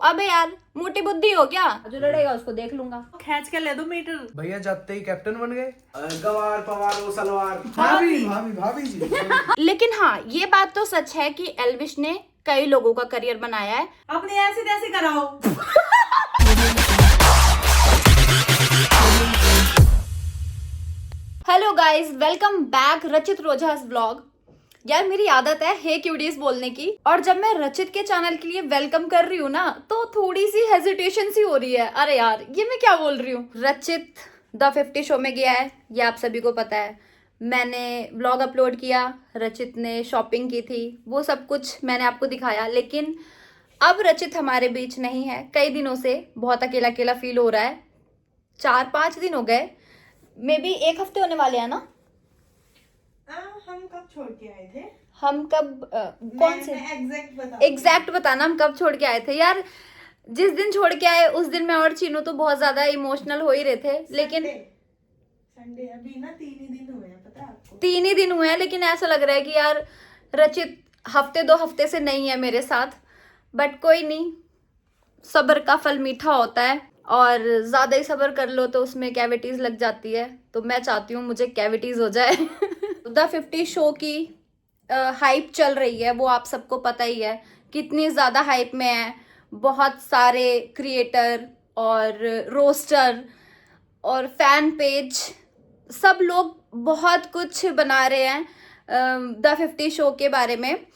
अबे यार मोटी बुद्धि हो क्या? जो लड़ेगा उसको देख लूंगा। खींच के ले दो मीटर। भैया जाते ही कैप्टन बन गए। गवार पवार वो सलवार। भाभी भाभी भाभी जी। लेकिन हाँ, ये बात तो सच है कि एल्विश ने कई लोगों का करियर बनाया है। अपनी ऐसी तैसी कराओ। हेलो गाइस, वेलकम बैक रचित रोजास व्लॉग। यार मेरी आदत है हे क्यूडीज बोलने की, और जब मैं रचित के चैनल के लिए वेलकम कर रही हूँ ना, तो थोड़ी सी हेजिटेशन सी हो रही है। अरे यार ये मैं क्या बोल रही हूँ। रचित द 50 शो में गया है, ये आप सभी को पता है। मैंने व्लॉग अपलोड किया, रचित ने शॉपिंग की थी, वो सब कुछ मैंने आपको दिखाया। लेकिन अब रचित हमारे बीच नहीं है। कई दिनों से बहुत अकेला अकेला फील हो रहा है। 4-5 दिन हो गए, मे बी 1 हफ्ते होने वाले हैं ना। हम कब छोड़ के आए थे? हम कब कौन से एग्जैक्ट बताना, हम कब छोड़ के आए थे यार। जिस दिन छोड़ के आए उस दिन मैं और चीनू तो बहुत ज्यादा इमोशनल हो ही रहे थे। लेकिन संडे अभी ना 3 ही दिन हुए हैं, पता है आपको? 3 ही दिन हुए हैं, लेकिन ऐसा लग रहा है कि यार रचित हफ्ते 2 हफ्ते से नहीं है मेरे साथ। बट कोई नहीं, सब्र का फल मीठा होता है, और ज्यादा ही सब्र कर लो तो उसमें कैविटीज लग जाती है। तो मैं चाहती हूँ मुझे कैविटीज हो जाए। द 50 शो की हाइप चल रही है, वो आप सबको पता ही है कितनी ज्यादा हाइप में है। बहुत सारे क्रिएटर और रोस्टर और फैन पेज, सब लोग बहुत कुछ बना रहे हैं द 50 शो के बारे में।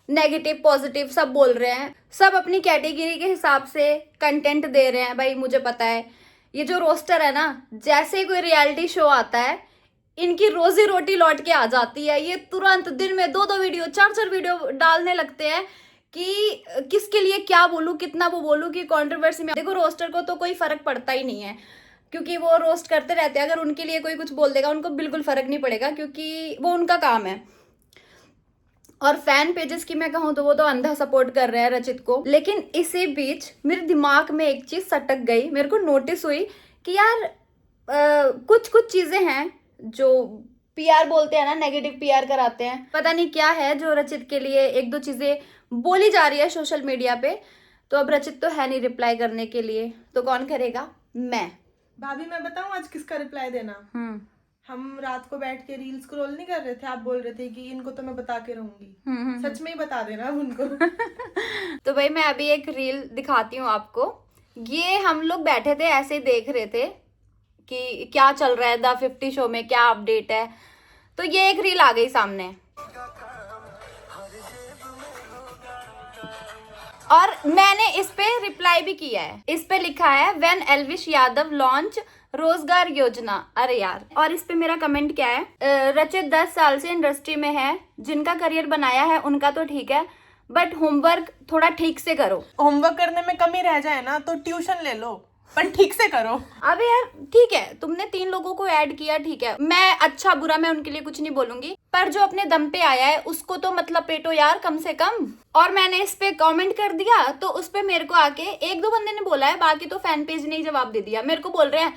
नेगेटिव पॉजिटिव सब बोल रहे हैं, सब अपनी कैटेगरी के हिसाब से कंटेंट दे रहे हैं। भाई मुझे पता है ये जो रोस्टर है ना, जैसे ही कोई रियलिटी शो आता है इनकी रोजी रोटी लौट के आ जाती है। ये तुरंत दिन में 2-2 वीडियो 4-4 वीडियो डालने लगते हैं कि किसके लिए क्या बोलूं, कितना वो बोलूं कि कंट्रोवर्सी में। देखो रोस्टर को तो कोई फर्क पड़ता ही नहीं है, क्योंकि वो रोस्ट करते रहते हैं। अगर उनके लिए कोई कुछ बोल देगा उनको बिल्कुल फर्क नहीं पड़ेगा, क्योंकि वो उनका काम है। और फैन पेजेस की मैं कहूँ तो वो तो अंधा सपोर्ट कर रहे हैं रचित को। लेकिन इसी बीच मेरे दिमाग में एक चीज सटक गई, मेरे को नोटिस हुई कि यार कुछ कुछ चीजें हैं जो पीआर बोलते हैं ना, नेगेटिव पीआर कराते हैं। पता नहीं क्या है जो रचित के लिए 1-2 चीजें बोली जा रही है सोशल मीडिया पे। तो अब रचित तो है नहीं रिप्लाई करने के लिए, तो कौन करेगा? मैं। भाभी मैं बताऊं आज किसका रिप्लाई देना? हम रात को बैठ के रील स्क्रॉल नहीं कर रहे थे, आप बोल रहे थे कि इनको तो मैं बता के रहूंगी। सच में ही बता देना उनको। तो भाई मैं अभी एक रील दिखाती हूँ आपको। ये हम लोग बैठे थे ऐसे ही देख रहे थे कि क्या चल रहा है द 50 शो में, क्या अपडेट है। तो ये एक रील आ गई सामने, और मैंने इस पे रिप्लाई भी किया है। इस पे लिखा है व्हेन एल्विश यादव लॉन्च रोजगार योजना। अरे यार, और इस पे मेरा कमेंट क्या है? रचित 10 साल से इंडस्ट्री में है, जिनका करियर बनाया है उनका तो ठीक है, बट होमवर्क थोड़ा ठीक से करो। होमवर्क करने में कमी रह जाए ना तो ट्यूशन ले लो, पर ठीक से करो। अबे यार ठीक है, तुमने 3 लोगों को ऐड किया, ठीक है, मैं अच्छा बुरा मैं उनके लिए कुछ नहीं बोलूंगी, पर जो अपने दम पे आया है उसको तो मतलब पेटो यार कम से कम। और मैंने इस पे कमेंट कर दिया तो उस पे मेरे को आके 1-2 बंदे ने बोला है, बाकी तो फैन पेज ने ही जवाब दे दिया। मेरे को बोल रहे हैं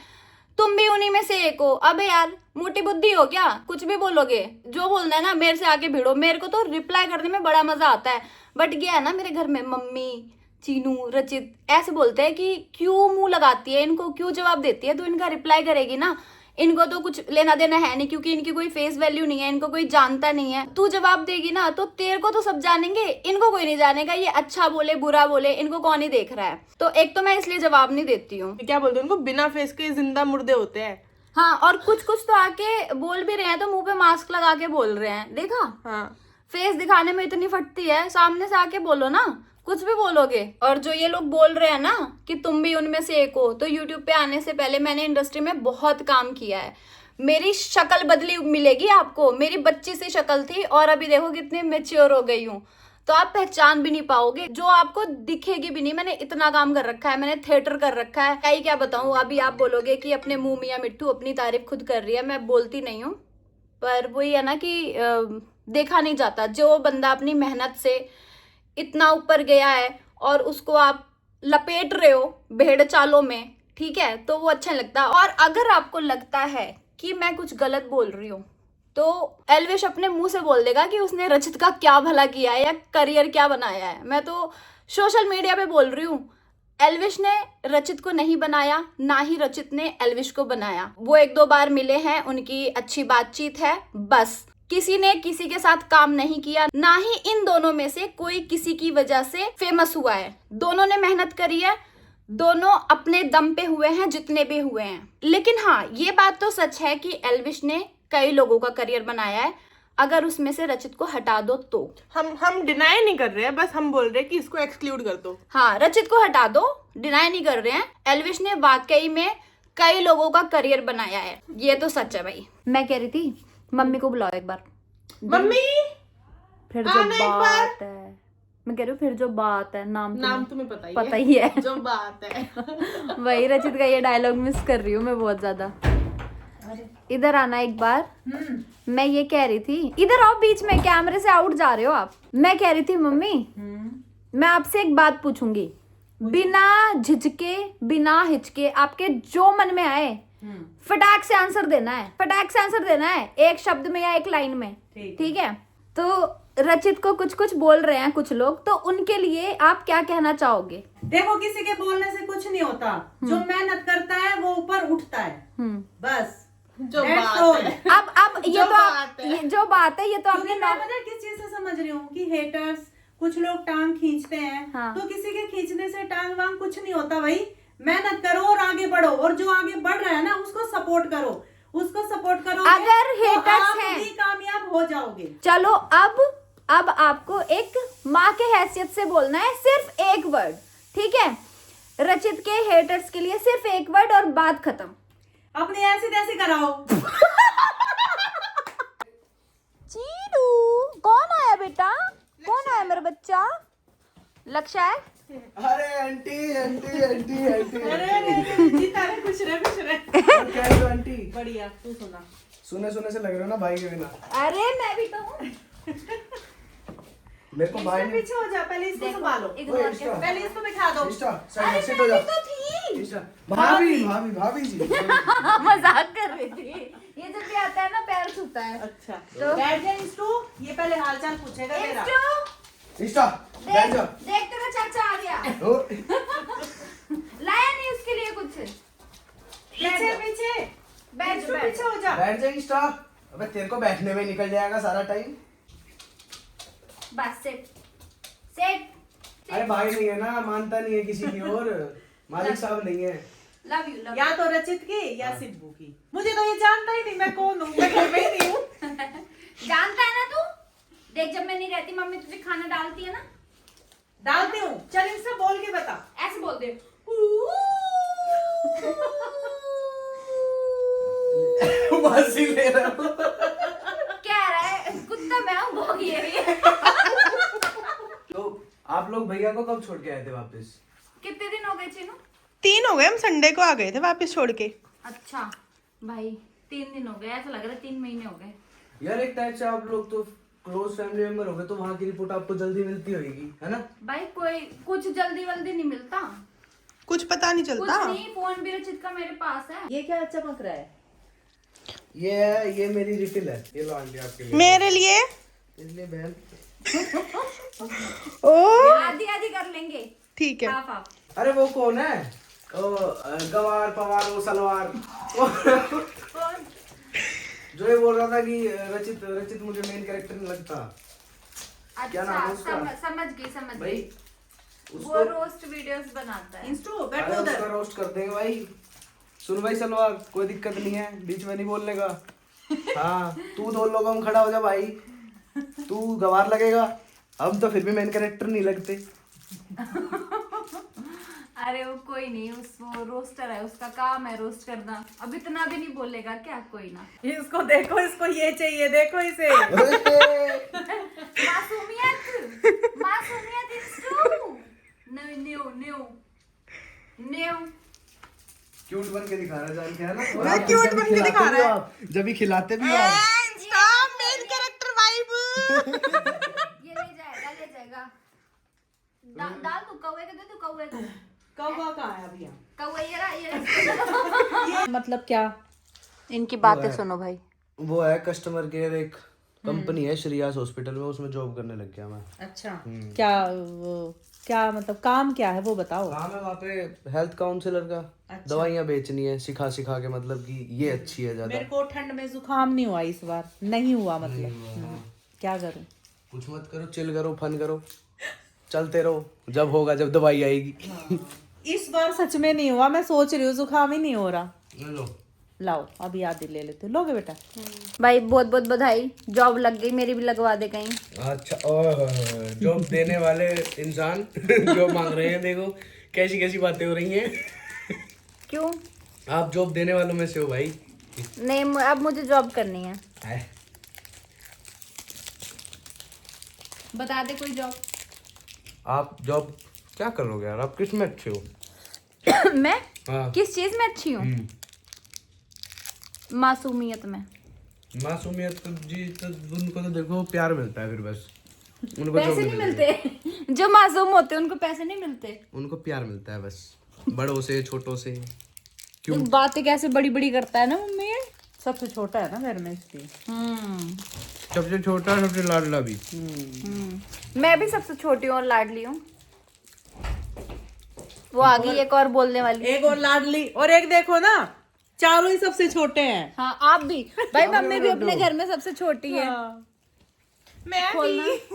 तुम भी उन्हीं में से एक हो। अबे यार मोटी बुद्धि हो क्या? कुछ भी बोलोगे, जो बोलना है ना मेरे से आके भिड़ो। मेरे को तो रिप्लाई करने में बड़ा मजा आता है। बट ये है ना, मेरे घर में मम्मी, चीनू, रचित ऐसे बोलते हैं कि क्यों मुंह लगाती है, इनको क्यों जवाब देती है, तो इनका रिप्लाई करेगी ना। इनको तो कुछ लेना देना है नहीं, क्योंकि इनकी कोई फेस वैल्यू नहीं है, इनको कोई जानता नहीं है। तू जवाब देगी ना तो तेरे को तो सब जानेंगे, इनको कोई नहीं जानेगा। ये अच्छा बोले बुरा बोले इनको कौन ही देख रहा है। तो एक तो मैं इसलिए जवाब नहीं देती हूँ। क्या बोलते हैं उनको? बिना फेस के जिंदा मुर्दे होते हैं। हाँ, और कुछ कुछ तो आके बोल भी रहे हैं तो मुंह पे मास्क लगा के बोल रहे हैं, देखा? हाँ, फेस दिखाने में इतनी फटती है, सामने से आके बोलो ना, कुछ भी बोलोगे। और जो ये लोग बोल रहे हैं ना कि तुम भी उनमें से एक हो, तो यूट्यूब पे आने से पहले मैंने इंडस्ट्री में बहुत काम किया है। मेरी शक्ल बदली मिलेगी आपको, मेरी बच्ची सी शक्ल थी और अभी देखो कितनी मैच्योर हो गई हूँ। तो आप पहचान भी नहीं पाओगे, जो आपको दिखेगी भी नहीं। मैंने इतना काम कर रखा है, मैंने थिएटर कर रखा है, क्या ही क्या बताऊं। अभी आप बोलोगे कि अपने मुंह मियां मिट्टू अपनी तारीफ खुद कर रही है, मैं बोलती नहीं हूँ, पर वही है ना कि देखा नहीं जाता। जो बंदा अपनी मेहनत से इतना ऊपर गया है और उसको आप लपेट रहे हो भेड़ चालों में, ठीक है, तो वो अच्छा नहीं लगता। और अगर आपको लगता है कि मैं कुछ गलत बोल रही हूँ तो एल्विश अपने मुंह से बोल देगा कि उसने रचित का क्या भला किया है या करियर क्या बनाया है। मैं तो सोशल मीडिया पे बोल रही हूँ, एल्विश ने रचित को नहीं बनाया, ना ही रचित ने एल्विश को बनाया। वो 1-2 बार मिले हैं, उनकी अच्छी बातचीत है, बस। किसी ने किसी के साथ काम नहीं किया, ना ही इन दोनों में से कोई किसी की वजह से फेमस हुआ है। दोनों ने मेहनत करी है, दोनों अपने दम पे हुए हैं जितने भी हुए हैं। लेकिन हाँ, ये बात तो सच है कि एल्विश ने कई लोगों का करियर बनाया है, अगर उसमें से रचित को हटा दो तो। हम डिनाई नहीं कर रहे हैं, बस हम बोल रहे हैं कि इसको एक्सक्लूड कर दो। हाँ, रचित को हटा दो, डिनाई नहीं कर रहे हैं। एल्विश ने वाकई में कई लोगों का करियर बनाया है, ये तो सच है भाई। मैं कह रही थी मम्मी को बुलाओ एक बार। मम्मी फिर जो बात है, मैं कह रही हूँ फिर जो बात है, नाम तुम्हें पता ही है जो बात है। वही रचित का ये डायलॉग मिस कर रही हूँ मैं बहुत ज्यादा। इधर आना एक बार। मैं ये कह रही थी, इधर आओ, बीच में कैमरे से आउट जा रहे हो आप। मैं कह रही थी मम्मी, मैं आपसे एक बात पूछूंगी, बिना झिझके बिना हिचके, आपके जो मन में आए फटाक से आंसर देना है, फटाक से आंसर देना है, एक शब्द में या एक लाइन में, ठीक है? तो रचित को कुछ कुछ बोल रहे हैं कुछ लोग, तो उनके लिए आप क्या कहना चाहोगे? देखो, किसी के बोलने से कुछ नहीं होता, जो मेहनत करता है वो ऊपर उठता है, बस जो That's बात all. है। अब ये जो तो बात है। ये जो बात है ये तो क्योंकि आपने मैं पता है किस चीज से समझ रही हूँ कि हेटर्स कुछ लोग टांग खींचते हैं, हाँ। तो किसी के खींचने से टांग वांग कुछ नहीं होता भाई। मेहनत करो और आगे बढ़ो, और जो आगे बढ़ रहा है ना उसको सपोर्ट करो, उसको सपोर्ट करो। अगर haters आप हैं। भी कामयाब हो जाओगे। चलो अब आपको एक माँ के हैसियत से बोलना है, सिर्फ एक वर्ड, ठीक है? रचित के हेटर्स के लिए सिर्फ एक वर्ड और बात खत्म। अपनी ऐसी तैसी कराओ। चीडू, कौन आया बेटा? कौन आया मेरा बच्चा? लक्ष्य है? अरे आंटी आंटी आंटी आंटी अरे जीता रे, खुश रहे खुश रहे। कैसे हो आंटी? बढ़िया, तू सुना। सुने सुने से लग रहे हो ना भाई के बिना। अरे मैं भी तो हूँ। मेरे को भाई इसके ने पीछे हो जा, पहले इसको संभालो, इग्नोर ओए, इसका। पहले इसको बिठा दो। इष्टा साइड सिट हो जा। तो थी। इष्टा भाभी भाभी भाभी जी। मजाक कर रही थी। ये जब भी आता है ना पैर छूता है। अच्छा, तो- बैठ जा इंस्टू, ये पहले हालचाल पूछेगा तेरा। इष्टा बैठ जा। देख तेरा चाचा आ गया। ओ, लाया नहीं उसके लिए कुछ। पीछे पीछे बैठ इंस्टू, बैठ। पीछे हो जा। बैठ जा इष्टा। अबे तेरे को बैठने में निकल जाएगा सारा टाइम। बस सेट सेट। अरे भाई नहीं है ना, मानता नहीं है किसी की और मालिक साहब नहीं है। लव यू लव या तो रचित की या सिद्धू की। मुझे तो ये जानता ही नहीं मैं कौन हूँ, मैं घर में ही नहीं हूँ। जानता है ना तू? देख जब मैं नहीं रहती मम्मी तुझे खाना डालती है ना, डालती हूँ। चल इनसे बोल के बता। ऐसे बोल दे। बासी ले रहा हूँ। क्या रहा है कुत्ता, मैं हूँ भोगी है। तो आप लोग भैया को कब छोड़ के आए थे वापस? कितने दिन हो गए चीनू? 3 हो गए, हम संडे को आ गए थे वापस छोड़ के। अच्छा भाई 3 दिन हो गए, ऐसा लग रहा है 3 महीने हो गए। यार एक टाइप से आप लोग तो क्लोज फैमिली मेंबर हो गए, तो वहाँ की रिपोर्ट आपको जल्दी मिलती होगी, है ना? भाई कोई कुछ जल्दी वल्दी नहीं मिलता, कुछ पता नहीं कुछ चलता। नहीं। फोन भी रचित का मेरे पास है। ये क्या चमक रहा है? ये मेरी रिफिल है, ये लो आंटी आपके लिए। मेरे लिए इसलिए बहन ओ आधी आधी कर लेंगे, ठीक है। Half half. अरे वो कौन है? ओ गवार पवार वो सलवार जो ये बोल रहा था कि रचित रचित मुझे मेन कैरेक्टर नहीं लगता। क्या नाम है अच्छा उसका? समझ गई समझ भाई गई। वो उसको रोस्ट वीडियोस बनाता है। इंस्टू बैठ अरे उधर। उसका रोस्ट कर देंगे भाई। सुन भाई सलवार, कोई दिक्कत नहीं है, बीच में नहीं बोलने का। हाँ तू 2 लोगों में खड़ा हो जा भाई, तू गवार लगेगा, हम तो फिर भी मेन कैरेक्टर नहीं लगते। अरे वो कोई नहीं, वो रोस्टर है, उसका काम है रोस्ट करना। अब इतना भी नहीं बोलेगा क्या, कोई ना। इसको देखो, इसको ये चाहिए, देखो इसे। मासूमियत मासूमियत इंस्टू। न्यू न्यू न्यू क्यूट बन के दिखा रहा जान के, है ना? मैं cute बन के दिखा रहा है। जब भी खिलाते भी हो आप। Main character vibe. ये ले जाएगा। दाल तू कौवे के दे, तू कौवे को। कौवा कहाँ है अभी? कौवे ये रहा। मतलब क्या? इनकी वो बातें है। सुनो भाई। वो है कस्टमर केयर, एक कंपनी है श्रीयास हॉस्पिटल में, उसमें जॉब करने लग गया मैं। अच्छा, क्या क्या मतलब काम क्या है वो बताओ। काम है वहाँ पे हेल्थ काउंसलर का। दवाइयाँ बेचनी है सिखा सिखा के, मतलब कि ये अच्छी है ज्यादा। मेरे को ठंड में जुकाम नहीं हुआ इस बार, नहीं हुआ मतलब। क्या करूं? कुछ मत करो, चिल करो, फन करो, चलते रहो, जब होगा जब दवाई आएगी। इस बार सच में नहीं हुआ, मैं सोच रही हूँ जुकाम ही नहीं हो रहा। लो लाओ अभी आधी ले लेते, लोगे बेटा? भाई बहुत बहुत बधाई, जॉब लग गई, मेरी भी लगवा दे कहीं। अच्छा, जॉब देने वाले इंसान जॉब मांग रहे हैं, देखो कैसी कैसी बातें हो रही हैं। क्यों? आप जॉब देने वालों में से हो भाई। नहीं, अब मुझे जॉब करनी है। बता दे कोई जॉब। आप जॉब क्या करोगे यार, आप किस में अच्छे हो? मैं हाँ। किस चीज में अच्छी हूँ? मासूमियत में। मासूमियत तो जी, तो उनको तो देखो प्यार मिलता है फिर बस, उनको पैसे नहीं मिलते। जो मासूम होते हैं उनको पैसे नहीं मिलते, उनको प्यार मिलता है बस, बड़ों से छोटों से। क्यों बातें कैसे बड़ी बड़ी करता है ना मम्मी ये। सबसे छोटा है ना घर में इसलिए। सबसे छोटा सबसे लाडला भी। मैं भी सबसे छोटी हूँ और लाडली हूँ। वो आ गई एक और बोलने वाली। एक और लाडली और एक देखो ना, चारों ही सबसे छोटे हैं। हाँ आप भी भाई, मम्मी भी अपने घर में सबसे छोटी है। मैं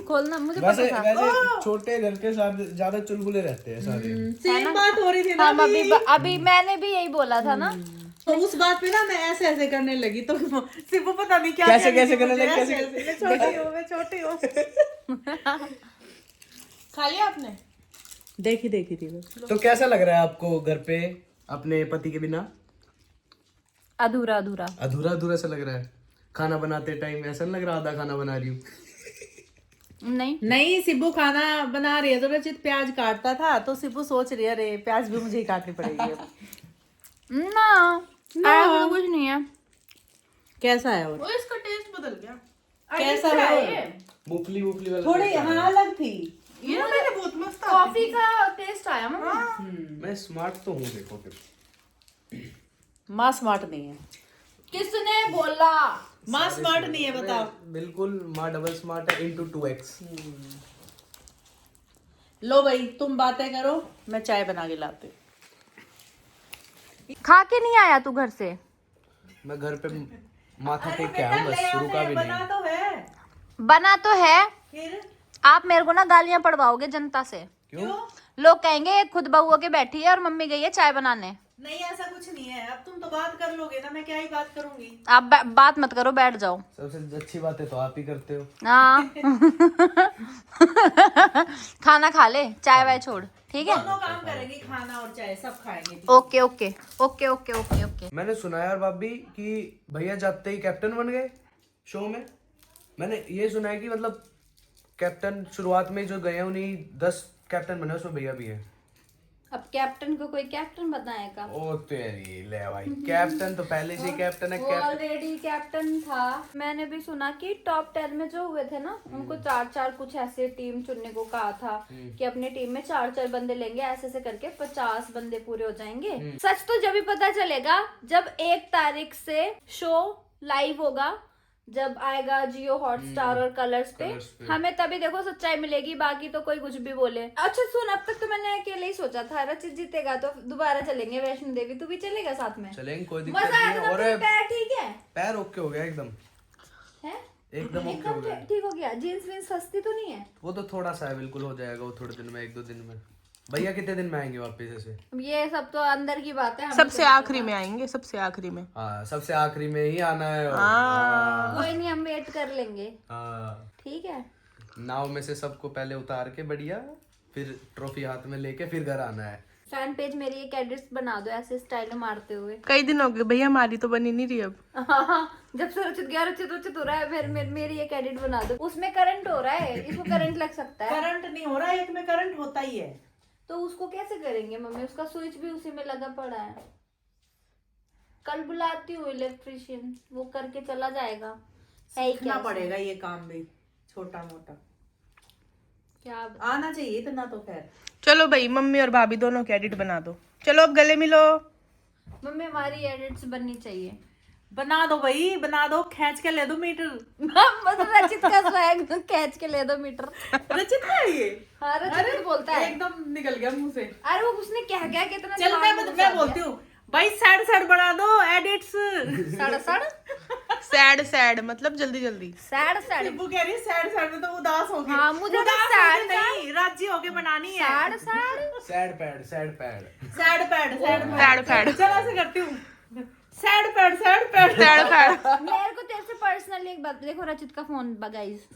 खोलना मुझे वैसे पता था। वैसे छोटे घर के साथ ज्यादा चुलबुले रहते हैं सारे। सेम बात हो रही थी ना। हाँ अभी मैंने भी यही बोला था ना। तो उस बात पे ना मैं ऐसे ऐसे करने लगी, तो सिर्फ पता नहीं क्या कैसे क्या कैसे करने मुझे लगी, ऐसे कैसे? ऐसे, मैं छोटी हूँ। खा लिया आपने? देखी थी बस। तो कैसा लग रहा है आपको घर पे अपने पति के बिना? अधूरा अधूरा। अधूरा अधूरा सा लग रहा है। खाना बनाते टाइम ऐसा नहीं लग रहा आधा खाना बना रही हूँ? नहीं सिब्बू खाना बना रही है तो रचित प्याज काटता था, तो सिब्बू सोच रही है अरे प्याज भी मुझे ही काटनी पड़ेगी अब। ना ऐसा तो कुछ नहीं है। कैसा है और वो इसका टेस्ट बदल गया। कैसा है? मूंगफली वूफली वाला थोड़ी हाँ अलग थी। ये ना मैंने बहुत मस्त कॉफी का टेस्ट आया मम्मी। मैं स्मार्ट तो हूँ, देखो फिर। माँ स्मार्ट नहीं है। किसने बोला? माँ स्मार्ट नहीं है बताओ। बिल्कुल, माँ डबल स्मार्ट है into 2x। लो भाई तुम बातें करो, मैं चाय बना के लाती हूँ। खा के नहीं आया तू घर से? मैं घर पे माथा टेक के आया हूँ, बस रुका भी नहीं। बना तो है। बना तो है। फिर आप मेरे को ना गालियां पड़वाओगे जनता से। क्यों? लोग कहेंगे खुद बहू होके बैठी है और मम्मी गई है चाय बनाने। नहीं ऐसा कुछ नहीं है, अब तुम तो बात कर लोगे ना, मैं क्या ही बात करूंगी। आप बात मत करो, बैठ जाओ। सबसे अच्छी बात है तो आप ही करते हो। हाँ। खाना खा ले, चाय वाय छोड़, ठीक है? दोनों काम करेंगे, खाना और चाय सब खाएंगे। Okay okay okay okay okay okay. मैंने सुना यार भाभी कि भैया जाते ही कैप्टन बन गए शो में। मैंने ये सुना है कि मतलब कैप्टन शुरुआत में जो गए उन्हीं 10 कैप्टन बने, उसमें भैया भी है। अब कैप्टन को कोई कैप्टन बताएगा? ओ तेरी ले भाई, कैप्टन तो पहले से ही कैप्टन है। वो ऑलरेडी कैप्टन था। मैंने भी सुना कि टॉप 10 में जो हुए थे ना, उनको 4-4 कुछ ऐसे टीम चुनने को कहा था कि अपने टीम में 4-4 बंदे लेंगे, ऐसे ऐसे करके 50 बंदे पूरे हो जाएंगे। सच तो जब ही पता चलेगा जब 1 तारीख से शो लाइव होगा, जब आएगा जियो हॉटस्टार और कलर्स पे, हमें तभी देखो सच्चाई मिलेगी। बाकी तो कोई कुछ भी बोले। अच्छा सुन, अब तक तो मैंने अकेले ही सोचा था रचित जीतेगा तो दोबारा चलेंगे वैष्णो देवी। तू भी चलेगा साथ में? चलेंगे, कोई दिक्कत मजा नहीं आएगा है। ना? और तेरे पैर ठीक है? पैर ओके हो गया एकदम, है एकदम ओके हो गया। ठीक हो गया। जीन्स वीन्स सस्ती तो नहीं है? वो तो थोड़ा सा है, बिल्कुल हो जाएगा वो थोड़े दिन में, 1-2 दिन में। भैया कितने दिन में आएंगे वापस ऐसे? ये सब तो अंदर की बात है। सबसे आखिरी में आएंगे, सबसे आखिरी में। हाँ, सबसे आखिरी में ही आना है। कोई नहीं, हम वेट कर लेंगे। हाँ, ठीक है। नाव में से सबको पहले उतार के बढ़िया, फिर ट्रॉफी हाथ में लेके फिर घर आना है। फैन पेज मेरी एक एडिट्स बना दो ऐसे स्टाइल में मारते हुए। कई दिन हो गए भैया, हमारी तो बनी नहीं रही अब। जब से रचित गया, रचित हो रहा है, फिर मेरी एक एडिट बना दो। उसमें करंट हो रहा है, इसको करंट लग सकता है। करंट नहीं हो रहा, एक में करंट होता ही है। तो उसको कैसे करेंगे मम्मी? उसका स्विच भी उसी में लगा पड़ा है। कल बुलाती हूँ इलेक्ट्रिशियन, वो करके चला जाएगा। है ही क्या पड़ेगा ये काम भी, छोटा मोटा क्या आना चाहिए इतना तो। खैर चलो भाई, मम्मी और भाभी दोनों की एडिट बना दो। चलो अब गले मिलो। मम्मी, हमारी एडिट्स बननी चाहिए। बना दो भाई, बना दो, खींच के ले दो मीटर। मतलब रचित का स्वैग कैच के ले दो मीटर। रचित का है ये? हाँ रचित बोलता है। एकदम निकल गया मुंह से। अरे वो उसने क्या क्या कितना चल मैं बोलती हूँ भाई, सैड बना दो एडिट्स। सैड मतलब जल्दी जल्दी। सैड सिब्बू कह रही है सैड में तो उदास हो गई। हाँ, मुझे तो उदास sad होके नहीं, राजी होके बनानी है। Sad pad sad pad. चल ऐसे करती हूँ, सैड पैड। मेरे को तेरे से पर्सनली एक बात, देखो रचित का phone guys.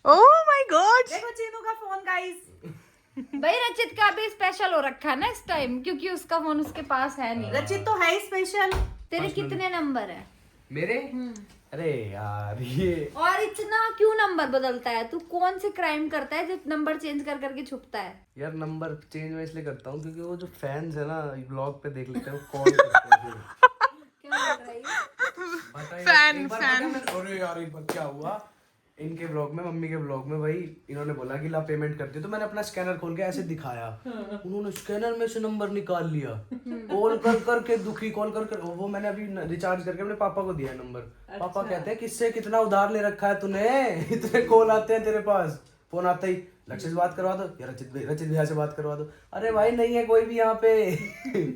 Oh my God. देखो चीनू का फोन गाइस। भाई रचित का भी स्पेशल हो रखा है ना इस टाइम, क्योंकि उसका फोन उसके पास है नहीं। रचित तो है स्पेशल। तेरे कितने नंबर है? मेरे अरे यार ये और इतना क्यों नंबर बदलता है तू? कौन से क्राइम करता है जो नंबर चेंज कर करके छुपता है? यार नंबर चेंज मैं इसलिए करता हूँ क्योंकि वो जो फैंस है ना ब्लॉग पे देख लेते हैं, वो कॉल करते हैं फिर। क्या लग रहा है? फैन। अरे यार एक बार क्या हुआ इनके ब्लॉग में, मम्मी के ब्लॉग में, भाई इन्होंने बोला कि ला पेमेंट करती हो, तो मैंने अपना स्कैनर खोल के ऐसे दिखाया, उन्होंने स्कैनर में से नंबर निकाल लिया, कॉल कर के दुखी, कॉल कर वो मैंने अभी रिचार्ज करके अपने पापा को दिया नंबर। पापा कहते हैं किससे कितना उधार ले रखा है तूने, इतने कॉल आते हैं तेरे पास, फोन आता ही लक्ष्य से बात करवा दो या रचित भैया से बात करवा दो। अरे भाई नहीं है कोई भी यहाँ पे।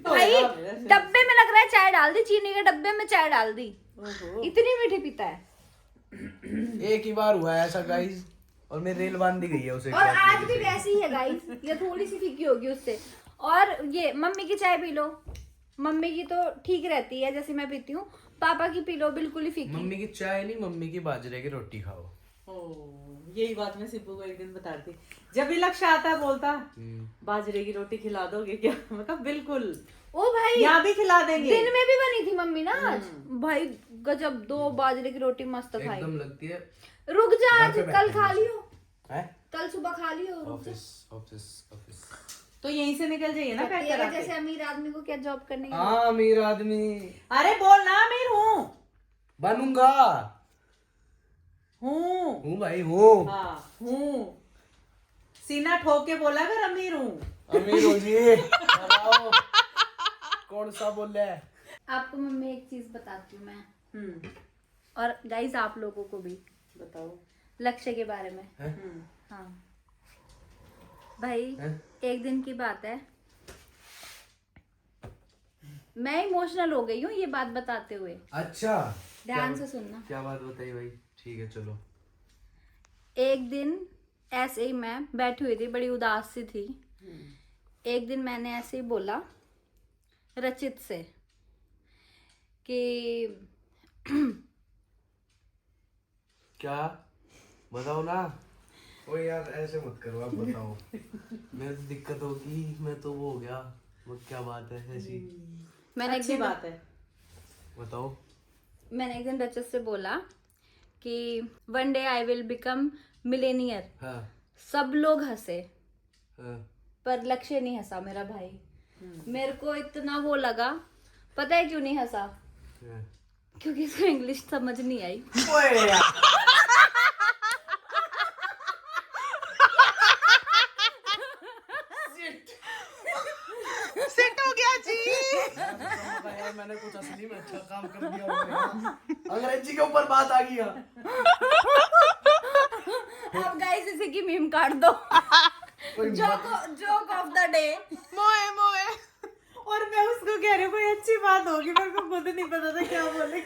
भाई डब्बे में लग रहा है चाय डाल दी, चीनी के डब्बे में चाय डाल दी, इतनी मीठी पीता है। एक ही बार हुआ है ऐसा गाइस, और मेरी रेल बांध दी गई है उसे। और आज भी वैसी ही है गाइस, ये थोड़ी सी फीकी होगी उससे। और ये मम्मी की चाय पी लो, मम्मी की तो ठीक रहती है जैसे मैं पीती हूँ, पापा की पी लो बिल्कुल ही फीकी। मम्मी की चाय नहीं, मम्मी की बाजरे की रोटी खाओ। यही बात मैं सिब्बू को एक दिन बताती, जब भी लक्ष्य आता है बोलता बाजरे की रोटी खिला दोगे क्या? मतलब बिल्कुल। ओ भाई यहाँ भी खिला देंगे। दिन में भी बनी थी मम्मी ना आज, भाई गजब, 2 बाजरे की रोटी मस्त खाई। एकदम लगती है। रुक जा, आज कल खा लियो, हैं? कल सुबह खा लियो। ऑफिस तो यहीं से निकल जाइए ना पैक करा के। जैसे अमीर आदमी को क्या जॉब करने की? हाँ अमीर आदमी। अरे बोल ना, अमीर हूँ। बनूंगा। हूँ भाई हूँ। हाँ हूँ, सीना ठोक के बोला कर अमीर हूँ। अमीर हो जी। बताओ कौन सा बोल रहा है? आपको मम्मी एक चीज बताती हूँ मैं, और गाइस आप लोगों को भी बताओ लक्ष्य के बारे में। हाँ भाई एक दिन की बात है, मैं इमोशनल हो गई हूँ ये बात बताते हुए। अच्छा ध्यान से सुनना। क्या बात बताई भाई? ठीक है चलो। एक दिन ऐसे ही मैं बैठी हुई थी, बड़ी उदास सी थी। एक दिन मैंने ऐसे ही बोला रचित से कि क्या बताओ ना। ओ यार ऐसे मत करो, आप बताओ। मेरे तो दिक्कत होगी, मैं तो वो हो गया। वो क्या बात है ऐसी? मैंने अच्छी बात है, बताओ। मैंने एक दिन रचित से बोला कि one day I will become Millionaire. हाँ सब लोग हंसे हाँ पर लक्ष्य नहीं हंसा मेरा भाई। मेरे को इतना वो लगा, पता है क्यों नहीं हंसा? हाँ। क्योंकि इसको इंग्लिश समझ नहीं आई। ओए यार। सेट हो गया जी। यार मैंने कुछ असली में अच्छा काम कर दिया होगा। अंग्रेजी के ऊपर बात आ गई। अब गाइस इसी की मीम काट दो। Joke of the day. मोए और मैं उसको कह रही हूँ कोई अच्छी बात होगी, मेरे को खुद नहीं पता था क्या बोले।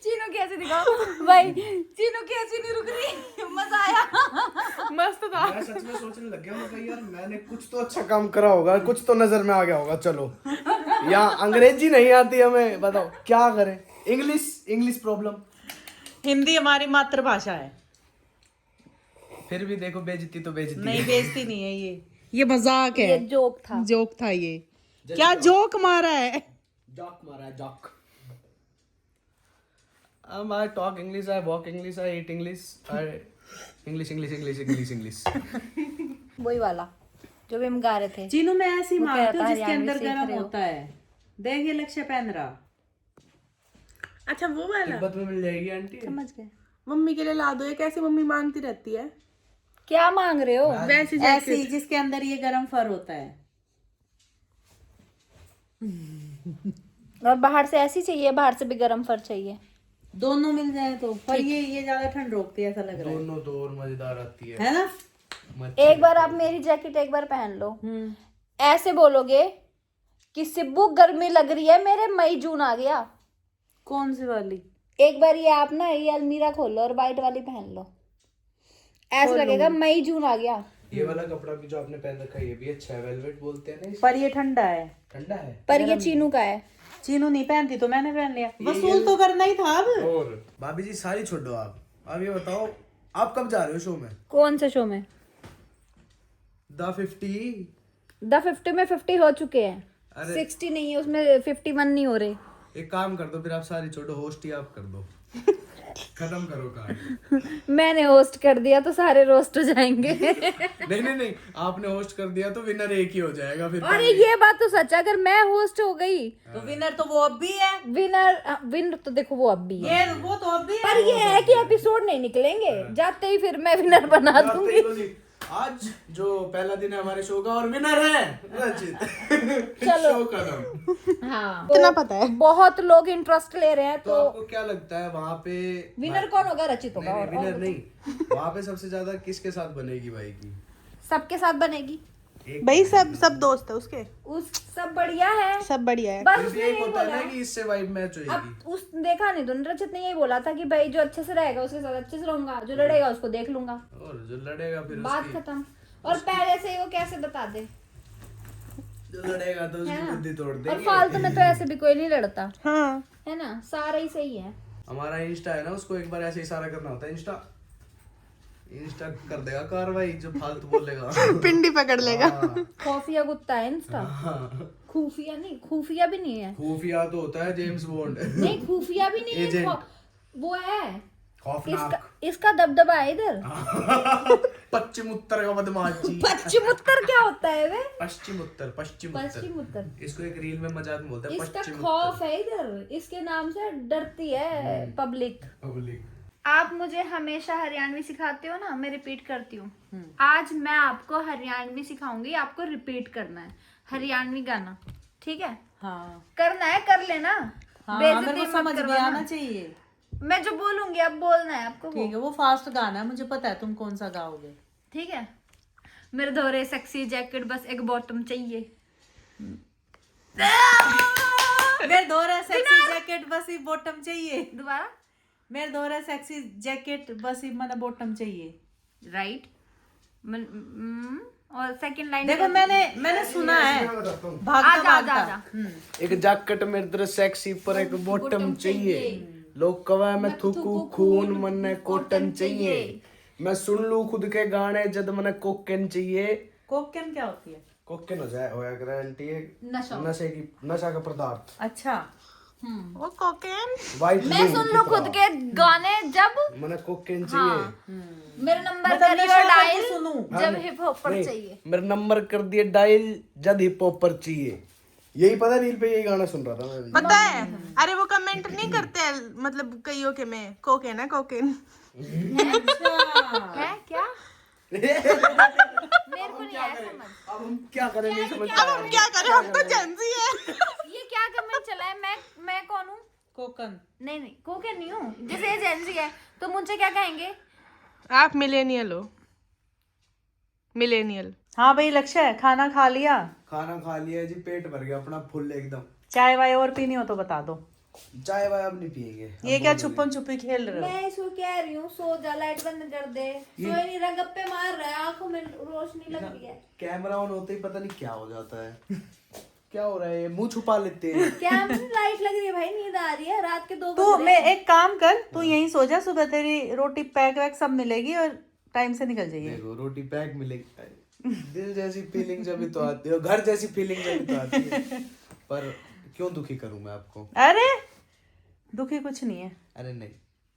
चीनू कैसे दिखाओ भाई, चीनू कैसी नहीं रुक रही, मजा आया। मस्त था। मैं सच में सोचने लग गया, मैं कहा यार मैंने कुछ तो अच्छा काम करा होगा, कुछ तो नजर में आ गया होगा। चलो यहाँ अंग्रेजी नहीं आती हमें, बताओ क्या करें? English problem. हिंदी हमारी मातृभाषा है। फिर भी देखो बेइज्जती तो बेइज्जती नहीं बेइज्जती नहीं है, ये मजाक है। ये जोक था। जोक था ये। क्या जोक मारा है? जॉक मारा है, Jacques. I talk English, I walk English, I eat English, English. वही वाला जो भी हम गा रहे थे। चीनू मैं ऐसी वो मारती कहता हूँ है, जिसके अंदर हरियाणवी सीख गर्म रहे हो। होता है। देखिए लक्ष्य पहन रहा। अच्छा वो वाला तिब्बत में मिल जाएगी आंटी। समझ गए? मम्मी के लिए ला दो, ये कैसे मम्मी मांगती रहती है। क्या मांग रहे हो? वैसी ऐसी जिसके अंदर ये गर्म फर होता है। और बाहर से ऐसी चाहिए, बाहर से भी गर्म फर चाहिए। दोनों मिल जाए तो, पर ये ज्यादा ठंड रोकती है ऐसा लग रहा है। दोनों तो और मजेदार आती है ना? एक बार आप मेरी जैकेट एक बार पहन लो, ऐसे बोलोगे कि सिब्बू गर्मी लग रही है, मेरे मई जून आ गया। कौन सी वाली? एक बार ये आप ना ये अलमीरा खोलो और व्हाइट वाली पहन लो, ऐसा लगेगा मई जून आ गया। ये वाला कपड़ा भी जो आपने पहन रखा है ये भी अच्छा है, वेलवेट बोलते हैं ना इसे। पर ये ठंडा है। ठंडा है पर ये चीनू का है। चीनू नहीं पहनती तो मैंने पहन लिया, वसूल तो करना ही था अब। और भाभी जी सारी छोड़ो आप ये बताओ आप कब जा रहे हो शो में? कौन से शो में? द 50। द 50 में 50 हो चुके हैं, 60 नहीं है उसमें, 51 नहीं हो रहे। एक काम कर दो फिर, आप सारी छोड़ो, होस्ट ही आप कर दो। खत्म करो काम। मैंने होस्ट कर दिया तो सारे रोस्ट हो जाएंगे। नहीं आपने होस्ट कर दिया तो विनर एक ही हो जाएगा फिर। अरे ये बात तो सच है, अगर मैं होस्ट हो गई तो विनर तो वो अब भी है। विनर तो देखो वो अब भी है, ये वो तो अब भी है। पर ये है कि एपिसोड नहीं निकलेंगे, जाते ही फिर मैं विनर बना दूंगी। आज जो पहला दिन है हमारे शो का और विनर है रचित। चलो। शो खत्म। हाँ इतना पता है। बहुत लोग इंटरेस्ट ले रहे हैं, तो तो आपको क्या लगता है वहाँ पे विनर कौन होगा? रचित होगा। नहीं, और विनर नहीं, वहाँ पे सबसे ज्यादा किसके साथ बनेगी भाई की? सबके साथ बनेगी भाई, सब दोस्त है उसके, उस सब बढ़िया है, सब बढ़िया है। बस फिर भी उसने एक यही होता है बोला। ना कि इससे वाइब मैच होगी। अब उस देखा नहीं तूने, रचित ने यही बोला था कि भाई जो अच्छे से रहेगा उसके साथ अच्छे से रहूंगा, जो लड़ेगा उसको देख लूंगा, और जो लड़ेगा फिर बात उसकी, खत्म। और पहले से ही वो कैसे बता दे, जो लड़ेगा तो उसकी है ना? बुद्धि तोड़ और देंगे। फालतू में तो ऐसे भी कोई नहीं लड़ता, हाँ, है ना? सारा ही सही है। हमारा इंस्टा है ना, उसको एक बार ऐसे इशारा करना होता है, इंस्टा कर देगा कार्रवाई जो फालतू बोलेगा। पिंडी पकड़ लेगा। हाँ, खुफिया कुत्ता है इंस्टा। हाँ। खुफिया नहीं, खुफिया भी नहीं है। खुफिया तो होता है जेम्स बॉन्ड। नहीं खुफिया भी नहीं है, एजेंट। वो है खौफनाक। इसका दबदबा है इधर। पश्चिम उत्तर का बदमाश जी। पश्चिम उत्तर क्या होता है वे? पश्चिम उत्तर। पश्चिम उत्तर। इसको एक रील में मजाक में बोलते हैं इसका पश्चिम खौफ है इधर, इसके नाम से डरती है पब्लिक। पब्लिक। आप मुझे हमेशा हरियाणवी सिखाते हो ना, मैं रिपीट करती हूँ। आज मैं आपको हरियाणवी सिखाऊंगी, आपको रिपीट करना है हरियाणवी गाना, ठीक है? हाँ करना है, कर लेना। हाँ, बेइज्जती मेरे को मत समझ में करवाना। आना चाहिए। मैं जो बोलूंगी अब बोलना है आपको। ठीक है, वो फास्ट गाना है, मुझे पता है तुम कौन सा गाओगे। ठीक है। मेरे दोहरे सेक्सी जैकेट बस एक बॉटम चाहिए। मेरे दोहरा सेक्सी जैकेट बस ही बॉटम चाहिए। दोबारा। मेरे दोहरा सेक्सी जैकेट बस ही मैंने बॉटम चाहिए। राइट। और सेकंड लाइन देखो मैंने सुना है भागता आजा, भागता। आजा। एक जैकेट मेरे तरह सेक्सी पर एक बॉटम चाहिए। लोग कवा मैं थूकू खून मन्ने कॉटन चाहिए। मैं सुन लूं खुद के गाने जद मने कोकेन चाहिए। कोकेन क्या होती है? कोकेन हो जाए होया गारंटी है नशा का पदार्थ। अच्छा वो कोकेन। वाइट मैं सुन लूं खुद के गाने जब मने कोकेन चाहिए। मेरा नंबर मतलब करियो नशा करके डायल सुनूं। जब हिप हॉपर नहीं, चाहिए। मेरा नंबर कर दिए डायल जब हिप हॉपर चाहिए। यही पता रील पे यही गाना सुन रहा था मैं भी। पता है, अरे वो कमेंट नहीं करते हैं, मतलब कईयों के में कोकेन है कोकेन। है क्या? मेरे को नहीं आया समझ। अब हम क्या करें नहीं समझ अब हम क्या करें, हम तो जेंजी है। ये क्या कमेंट चला है? मैं कौन हूँ? कोकन। नहीं कोके नहीं हूँ। जैसे एजेंसी है तो मुझे क्या कहेंगे? आप मिलेनियल हो, मिलेनियल। हाँ भाई लक्ष्य है, खाना खा लिया? खाना खा लिया जी, पेट भर गया अपना फुल एकदम। चाय वाय और पीनी हो तो बता दो। चाय वाय अब नहीं पिएंगे। ये क्या छुपन छुपी खेल रहे हो? मैं इसको कह रही हूँ सो जा, लाइट बंद कर दे। सोए नहीं रहा, गप्पे मार रहा है, आंखों में रोशनी लग रही है। कैमरा ऑन होते ही पता नहीं क्या हो जाता है। क्या हो रहा है, मुंह छुपा लेते हैं। क्या लाइट लग रही है भाई, नींद आ रही है रात के 2 तू बज मैं एक काम कर, तू यहीं सो जा, सुबह तेरी रोटी पैक वैक सब मिलेगी और टाइम से निकल जाइए। देखो रोटी पैक मिलेगी, दिल जैसी फीलिंग जब भी तो आती है, घर जैसी फीलिंग जब भी तो आती है। पर क्यों दुखी करूं मैं आपको? अरे दुखी कुछ नहीं है। अरे नहीं,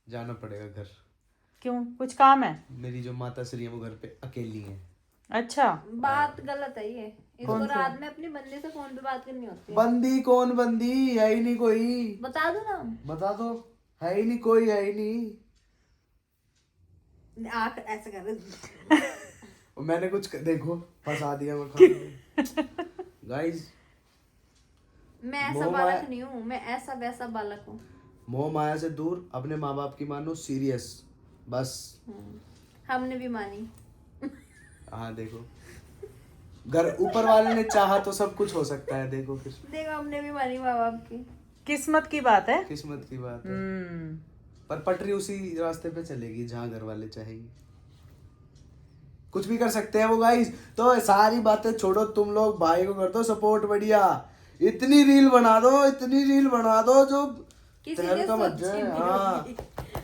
जाना पड़ेगा घर। क्यों, कुछ काम है? मेरी जो माता श्री है वो घर पे अकेली है। अच्छा बात गलत है ये। इसको रात में अपनी बंदी से फोन पे बात करनी होती है। बंदी कौन बंदी, है ही नहीं कोई। बता दो ना। बता दो, है ही नहीं कोई, है ही नहीं। आंख ऐसे कर रहे। मैंने कुछ देखो फंसा दिया मैं। गाइस मैं ऐसा मोह बालक माया- नहीं हूँ, मैं ऐसा वैसा बालक हूँ। मोह माया से दूर, अपने माँ बाप की मानो, सीरियस, बस। हमने भी मानी। हाँ देखो, घर ऊपर वाले ने चाहा तो सब कुछ हो सकता है। देखो फिर देखो हमने भी मानी माँ बाप की। किस्मत की बात है। किस्मत की बात है। पर पटरी उसी रास्ते पे चलेगी जहाँ घर वाले चाहेंगे। कुछ भी कर सकते हैं वो गाइस। तो सारी बातें छोड़ो, तुम लोग भाई को कर दो सपोर्ट, बढ़िया। इतनी रील बना दो, इतनी रील बना दो जो किसी तहल ने का मत सोची जाए। नहीं हाँ होगी।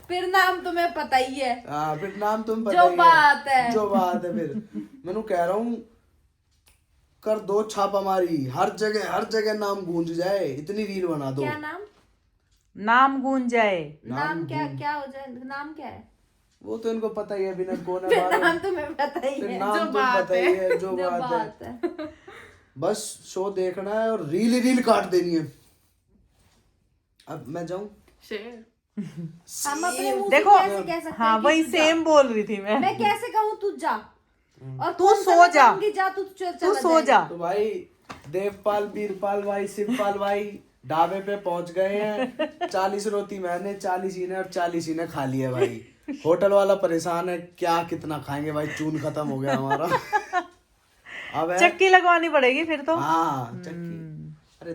फिर नाम तुम्हें पता ही है। हाँ, फिर नाम तुम पता जो ही बात है। जो बात है। फिर मैंने कह रहा हूँ, कर दो छापामारी, हर जगह नाम गूंज जाए, इतनी रील बना दो। क्या नाम? नाम गूंज जाए। नाम क्या क्या हो जाए? नाम क्या है? वो तो इनको पता ही है, बिना कौन है फिर बाहर। नाम तुम्हें पता ही फिर है। नाम जो तो बात पता ही है, जो जो बात बात है। है। बस शो देखना है और रील ही रील काट देनी है। अब मैं जाऊं? हम अपने मुंह से देखो, कैसे कह सकते हाँ हैं कि वही तू जा? सेम बोल रही थी मैं। मैं कैसे कहूँ तू जा, और तू कौन सा सो मैं जा। कहूंगी जा तू तू चला सो जाएगा। जा। तो भाई देवपाल, बीरपाल भाई, शिवपाल भाई ढाबे पे पहुंच गए हैं। 40 रोटी मैंने, 40 इन्हें और 40 इन्हें खा लिया भाई। होटल वाला परेशान है, क्या कितना खाएंगे भाई, चून खत्म हो गया हमारा। अब है चक्की लगवानी पड़ेगी फिर तो। हाँ चक्की। अरे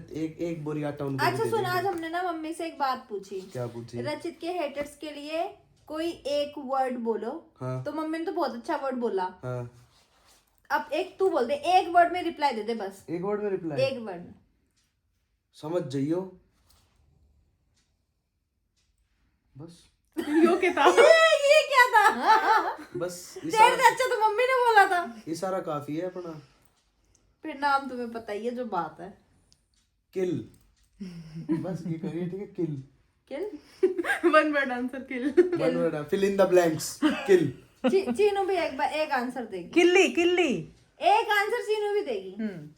एक बोरी आटा उनको भी अच्छा दे सुन, देंगे। आज हमने ना मम्मी से एक बात पूछी। क्या पूछी? रचित के हेटर्स के लिए कोई एक वर्ड बोलो। हाँ। तो मम्मी ने तो बहुत अच्छा वर्ड बोला। हाँ, अब एक तू बोल दे, एक वर्ड में रिप्लाई दे दे बस। एक वर्ड में रिप्लाई। एक वर्ड में। समझ जाइयो बस। यो किताब ये क्या था? बस तेरे से अच्छा तो मम्मी ने बोला था। इशारा काफी है अपना। फिर नाम तुम्हें पता ही है, जो बात है। किल। बस ये करिए, ठीक है, kill. Kill. One word answer kill. One word, fill in the blanks, kill. Cheenu भी एक आंसर देगी। किल्ली किल्ली। एक आंसर चीनू भी देगी।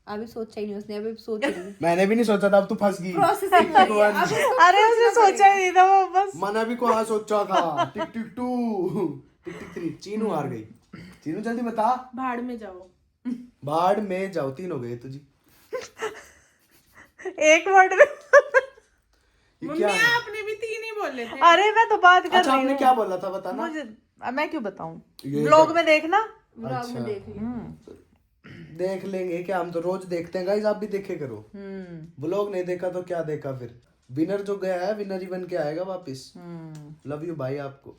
अभी सोचा ही नहीं उसने, अभी सोच रही है। मैंने भी नहीं सोचा था, अब तू फंस गई। प्रोसेसिंग हो रही है। अब इसको अरे उसने सोचा ही नहीं था वो बस। मना भी कहाँ सोचा था। टिक टिक 2, टिक टिक 3। चीनू हार गई। चीनू जल्दी बता। भाड़ में जाओ। भाड़ में जाओ, 3 हो गए तुझी। एक वर्ड में। ये मम्मी क्या है? आपने भी 3 ही बोले थे। अरे मैं तो बात कर अच्छा रही आपने हूँ। क्या बोला था, बताना। मुझे मैं क्यों बताऊं? ये ब्लॉग क्या- में देखना। ब्लॉग में देख लिया। देख लेंगे क्या, हम तो रोज देखते हैं गाइस, आप भी देखे करो। ब्लॉग नहीं देखा तो क्या देखा फिर। विनर जो गया है, विनर ही बन के आएगा वापिस। लव यू भाई आपको।